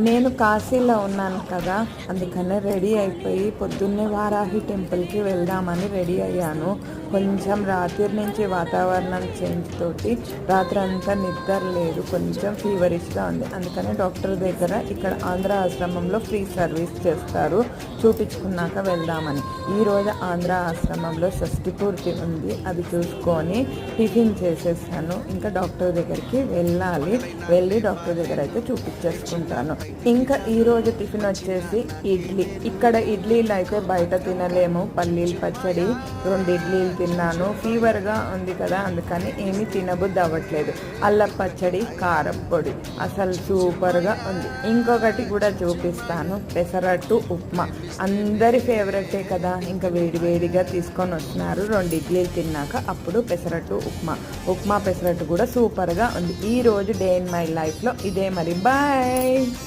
నేను కాశీలో ఉన్నాను కదా, అందుకనే రెడీ అయిపోయి పొద్దున్నే వారాహి టెంపుల్కి వెళ్దామని రెడీ అయ్యాను. కొంచెం రాత్రి నుంచి వాతావరణం చేంజ్ తోటి రాత్రి అంతా నిద్ర లేదు, కొంచెం ఫీవరిష్గా ఉంది. అందుకనే డాక్టర్ దగ్గర ఇక్కడ ఆంధ్ర ఆశ్రమంలో ఫ్రీ సర్వీస్ చేస్తారు, చూపించుకున్నాక వెళ్దామని. ఈరోజు ఆంధ్ర ఆశ్రమంలో షష్ఠి పూర్తి ఉంది, అది చూసుకొని టిఫిన్ చేసేసాను. ఇంకా డాక్టర్ దగ్గరికి వెళ్ళి డాక్టర్ దగ్గర అయితే చూపించేసుకుంటాను. ఇంకా ఈరోజు టిఫిన్ వచ్చేసి ఇడ్లీ. ఇక్కడ ఇడ్లీలు అయితే బయట తినలేము, పల్లీల పచ్చడి 2 ఇడ్లీలు తిన్నాను. ఫీవర్గా ఉంది కదా, అందుకని ఏమీ తినబుద్ధి అవ్వట్లేదు. అల్లం పచ్చడి, కారం పొడి అసలు సూపర్గా ఉంది. ఇంకొకటి కూడా చూపిస్తాను, పెసరట్టు ఉప్మా. అందరి ఫేవరెటే కదా, ఇంకా వేడిగా తీసుకొని వస్తున్నారు. 2 ఇడ్లీలు తిన్నాక అప్పుడు పెసరట్టు ఉప్మా పెసరట్టు కూడా సూపర్గా ఉంది. ఈరోజు డే ఇన్ మై లైఫ్లో ఇదే. మరి బాయ్.